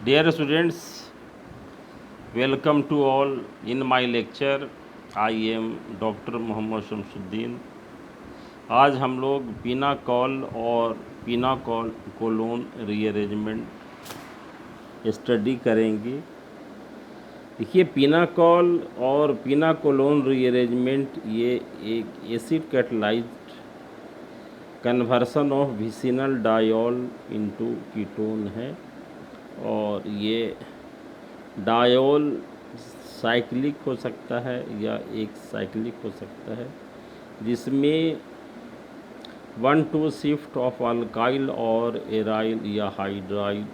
Dear students, welcome to all in my lecture. I am doctor Mohammad Shamsuddin. आज हम लोग pinnacle और पिनाकॉल कोलोन रीअरेंजमेंट स्टडी करेंगे। देखिए, पिनाकॉल और पिनाकोलोन रीअरेंजमेंट ये एक acid catalysed conversion of vicinal diol into ketone है और ये डायोल साइक्लिक हो सकता है या एक साइक्लिक हो सकता है, जिसमें 1-2 शिफ्ट ऑफ अल्काइल और एराइल या हाइड्राइड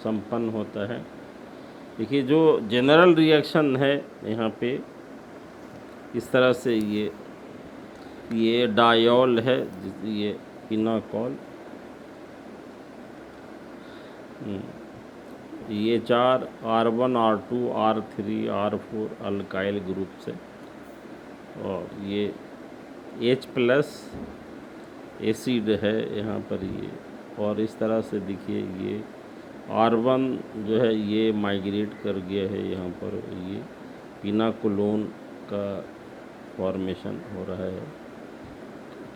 संपन्न होता है। देखिए, जो जनरल रिएक्शन है यहाँ पे इस तरह से ये डायोल है, ये पिनाकॉल, ये 4 R1 R2 R3 R4 alkyl group से, और ये H+ एसिड है यहाँ पर ये, और इस तरह से देखिए ये R1 जो है ये माइग्रेट कर गया है यहाँ पर, ये पिनाकोलोन का फॉर्मेशन हो रहा है।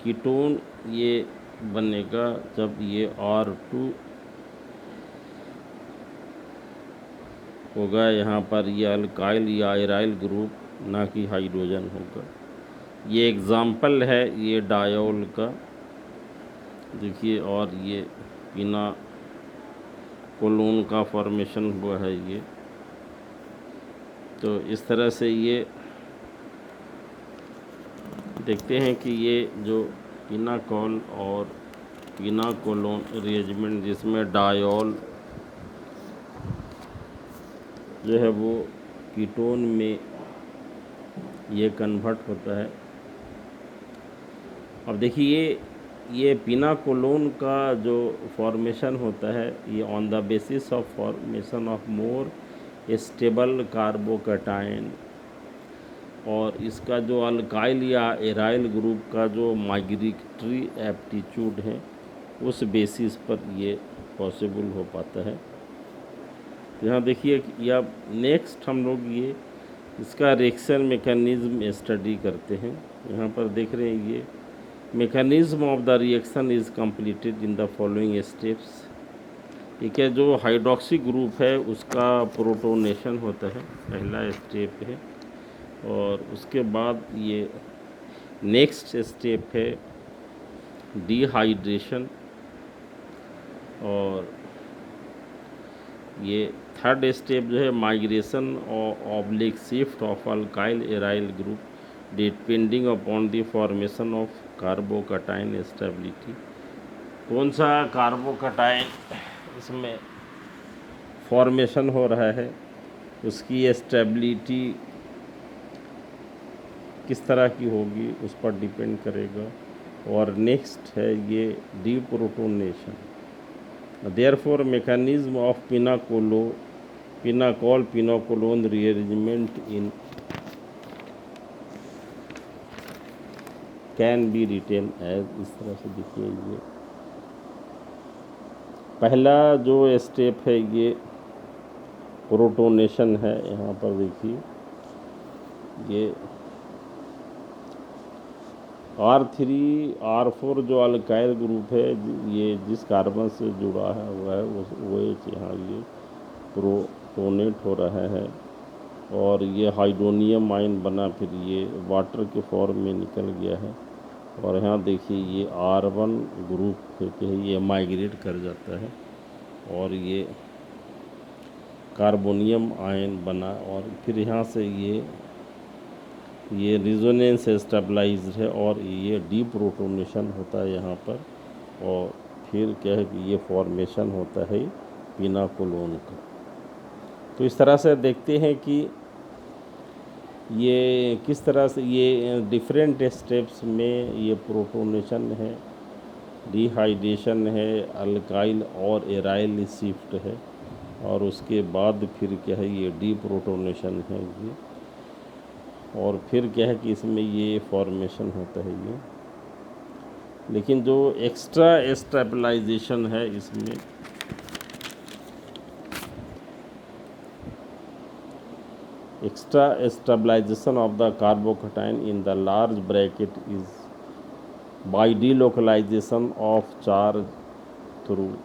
कीटोन ये बनेगा जब ये R2 होगा यहाँ पर, ये अल्काइल या एराइल ग्रुप, ना कि हाइड्रोजन होगा। ये एग्ज़ाम्पल है ये डायोल का, देखिए, और ये पिनाकोलोन का फॉर्मेशन हुआ है ये। तो इस तरह से ये देखते हैं कि ये जो पिनाकॉल और पिनाकोलोन रीअरेंजमेंट, जिसमें डायोल जो है वो कीटोन में ये कन्वर्ट होता है। अब देखिए, ये पिनाकोलोन का जो फॉर्मेशन होता है ये on the basis of formation of more stable carbocation, और इसका जो अल्काइल या एराइल ग्रुप का जो माइग्रेटरी एप्टीट्यूड है उस बेसिस पर ये पॉसिबल हो पाता है। तो यहाँ देखिए, या नेक्स्ट हम लोग ये इसका रिएक्शन मैकेनिज्म स्टडी करते हैं। यहाँ पर देख रहे हैं ये mechanism of the reaction is completed in the following steps. ठीक है, जो हाइड्रोक्सी ग्रुप है उसका प्रोटोनेशन होता है, पहला स्टेप है, और उसके बाद ये नेक्स्ट स्टेप है डिहाइड्रेशन, और ये थर्ड स्टेप जो है migration oblique shift of alkyl aryl group depending upon the formation of carbocation stability. कौन सा कार्बोकैटायन इसमें फॉर्मेशन हो रहा है, उसकी स्टेबिलिटी किस तरह की होगी उस पर डिपेंड करेगा। और नेक्स्ट है ये deprotonation. Therefore mechanism of pinacol pinacolone rearrangement in can be written as, इस तरह से देखिए ये पहला जो स्टेप है ये प्रोटोनेशन है। यहाँ पर देखिए ये R3 R4 जो अल्काइल ग्रुप है, ये जिस कार्बन से जुड़ा है हुआ है वो यहाँ ये प्रोटोनेट हो रहा है, और ये हाइड्रोनियम आयन बना, फिर ये वाटर के फॉर्म में निकल गया है, और यहाँ देखिए ये R1 ग्रुप है, ये माइग्रेट कर जाता है और ये कार्बोनियम आयन बना, और फिर यहाँ से ये रिजोनेंस स्टेबलाइज्ड है और ये डीप्रोटोनेशन होता है यहाँ पर, और फिर क्या है कि ये फॉर्मेशन होता है पिनाकोलोन का। तो इस तरह से देखते हैं कि ये किस तरह से ये डिफरेंट स्टेप्स में ये प्रोटोनेशन है, डिहाइड्रेशन है, अल्काइल और एराइल शिफ्ट है, और उसके बाद फिर क्या है ये डीप्रोटोनेशन है ये, और फिर क्या है कि इसमें ये फॉर्मेशन होता है ये लेकिन जो एक्स्ट्रा स्टेबलाइजेशन है इसमें, extra stabilization of the carbocation in the large bracket is by delocalization of charge through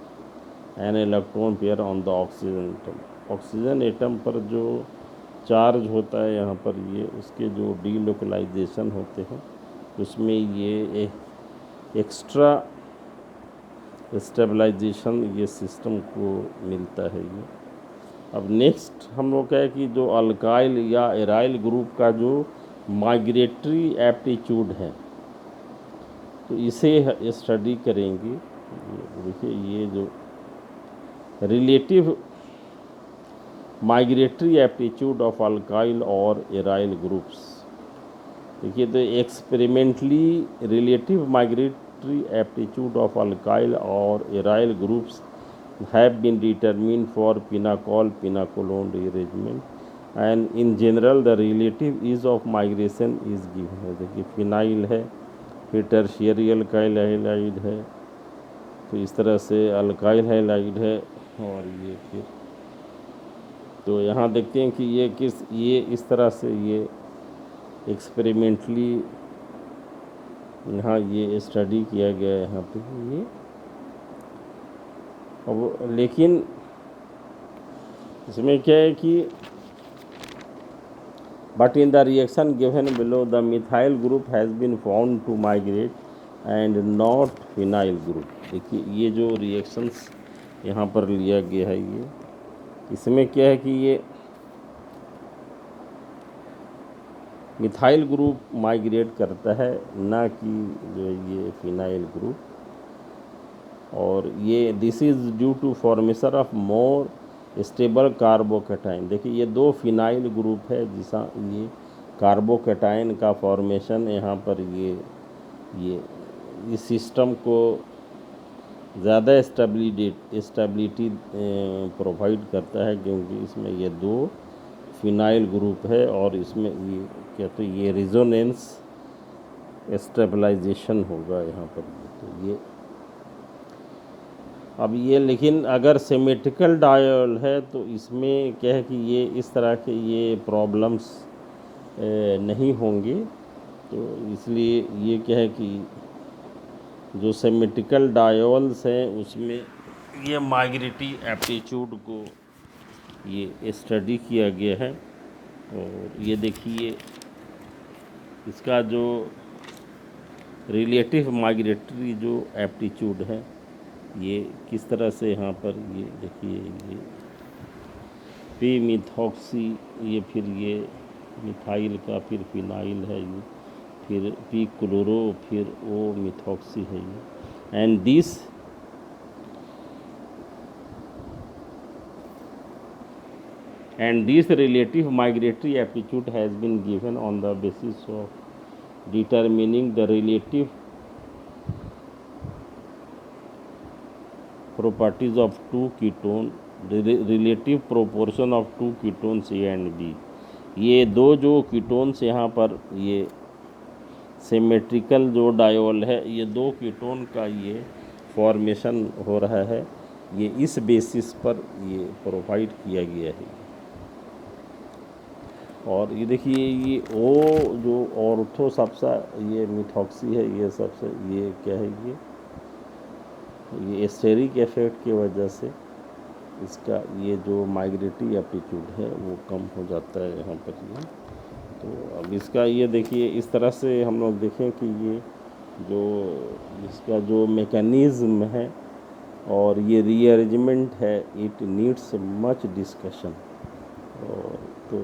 an electron pair on the oxygen atom. Oxygen atom पर जो चार्ज होता है यहाँ पर, ये उसके जो डीलोकलाइजेशन होते हैं उसमें ये एक्स्ट्रा स्टेबलाइजेशन ये सिस्टम को मिलता है ये। अब नेक्स्ट हम लोग क्या है कि जो अल्काइल या एराइल ग्रुप का जो माइग्रेटरी एप्टीट्यूड है, तो इसे स्टडी करेंगे। देखिए ये जो relative migratory aptitude of alkyl और एराइल ग्रुप्स, देखिए तो experimentally relative migratory aptitude of alkyl और aryl groups have been determined for pinacol-pinacolone rearrangement, and in general the relative ease of migration is given है। देखिए phenyl है, फिर tertiary alkyl halide है, तो इस तरह से अल्काइल हैलाइड है, और ये फिर तो यहाँ देखते हैं कि ये इस तरह से ये एक्सपेरिमेंटली यहाँ ये स्टडी किया गया है यहाँ पे ये। अब लेकिन इसमें क्या है कि but in the reaction given below the methyl group has been found to migrate and not phenyl group. देखिए ये जो रिएक्शंस यहाँ पर लिया गया है ये, इसमें क्या है कि ये मिथाइल ग्रुप माइग्रेट करता है, ना कि जो ये फिनाइल ग्रुप। और ये this is due to formation of more stable carbocation. देखिए ये दो फिनाइल ग्रुप है जिसा ये कार्बोकैटायन का फॉर्मेशन यहाँ पर ये इस सिस्टम को ज़्यादा स्टेबिलिटी प्रोवाइड करता है, क्योंकि इसमें ये दो फिनाइल ग्रुप है और इसमें ये कहते हैं ये रिजोनेंस स्टेबलाइजेशन होगा यहाँ पर। तो ये अब ये लेकिन अगर सिमेट्रिकल डायोल है तो इसमें क्या है कि ये इस तरह के ये प्रॉब्लम्स नहीं होंगे। तो इसलिए ये क्या है कि जो सिमेट्रिकल डायोल्स हैं उसमें ये माइग्रेटरी एप्टीट्यूड को ये स्टडी किया गया है। और ये देखिए इसका जो रिलेटिव माइग्रेटरी जो एप्टीट्यूड है ये किस तरह से यहाँ पर ये देखिए ये पी मिथॉक्सी, ये फिर ये मिथाइल का फिर फिनाइल है ये, फिर पी क्लोरो, फिर ओ मिथॉक्सी है ये, and this relative migratory aptitude has been given on the basis of determining the relative properties of two ketone, relative proportion of two ketones A and B। ये दो जो ketones यहाँ पर ये symmetrical जो डायोल है, ये दो कीटोन का ये फॉर्मेशन हो रहा है, ये इस बेसिस पर ये प्रोवाइड किया गया है। और ये देखिए ये ओ जो ऑर्थो सबसा ये मिथॉक्सी है, ये सबसे ये क्या है ये स्टेरिक इफेक्ट की वजह से इसका ये जो माइग्रेटरी एप्टीट्यूड है वो कम हो जाता है यहाँ पर ये। तो अब इसका ये देखिए इस तरह से हम लोग देखें कि ये जो इसका जो मैकेनिज़्म है और ये रीअरेंजमेंट है, इट नीड्स मच डिस्कशन। और तो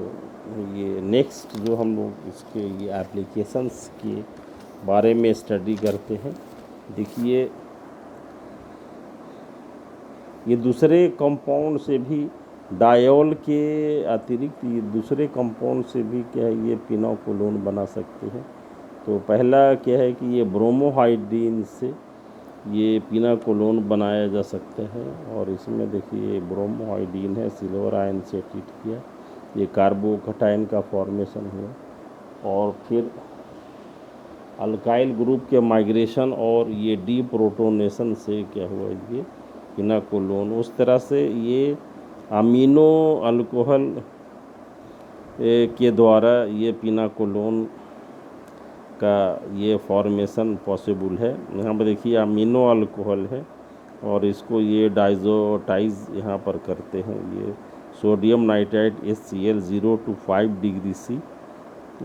ये नेक्स्ट जो हम लोग इसके ये एप्लीकेशंस के बारे में स्टडी करते हैं। देखिए ये दूसरे कंपाउंड से भी डायोल के अतिरिक्त ये दूसरे कंपाउंड से भी क्या है ये पिनाकोलोन बना सकते हैं। तो पहला क्या है कि ये ब्रोमोहाइड्रीन से ये पिनाकोलोन बनाया जा सकता है। और इसमें देखिए ब्रोमोहाइड्रीन है, सिल्वर आयन से ट्रीट किया, ये कार्बोकैटायन का फॉर्मेशन हुआ। और फिर अल्काइल ग्रुप के माइग्रेशन और ये डीप्रोटोनेशन से क्या हुआ, ये पिनाकोलोन, उस तरह से ये अमीनो अल्कोहल के द्वारा ये पिनाकोलोन का ये फॉर्मेशन पॉसिबल है। यहाँ पर देखिए अमीनो अल्कोहल है और इसको ये डाइजोटाइज यहाँ पर करते हैं, ये sodium nitrite HCl 0 to 5 degree C,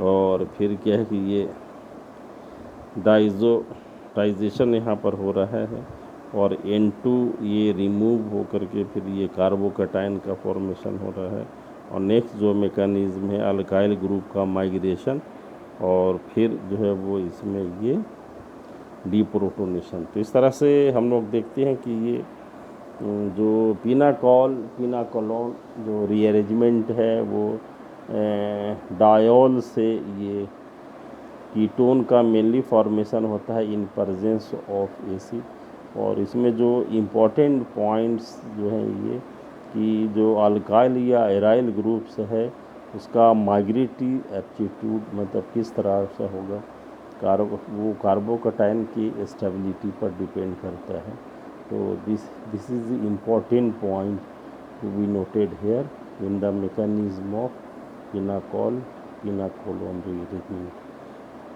और फिर क्या है कि ये डाइजोटाइजेशन यहाँ पर हो रहा है और N2 ये रिमूव हो करके फिर ये कार्बोकैटायन का फॉर्मेशन हो रहा है। और नेक्स्ट जो मेकानिज़्म है अल्काइल ग्रुप का माइग्रेशन और फिर जो है वो इसमें ये डीप्रोटोनेशन। तो इस तरह से हम लोग देखते हैं कि ये जो पिनाकोलोन जो रीअरेंजमेंट है वो डायोल से ये कीटोन का मेनली फॉर्मेशन होता है इन प्रेजेंस ऑफ एसिड। और इसमें जो इम्पोर्टेंट पॉइंट्स जो हैं ये कि जो अल्काइल या एराइल ग्रुप्स है उसका माइग्रेटरी एप्टीट्यूड मतलब किस तरह से होगा, वो कार्बोकैटायन की स्टेबिलिटी पर डिपेंड करता है। तो this is the important point to be noted here in the mechanism of pinacolone rearrangement.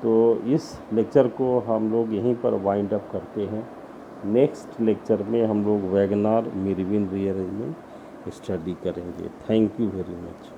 तो इस लेक्चर को हम लोग यहीं पर वाइंड अप करते हैं। नेक्स्ट लेक्चर में हम लोग वैगनार मेरविन रीअरेंजमेंट स्टडी करेंगे। Thank you very much.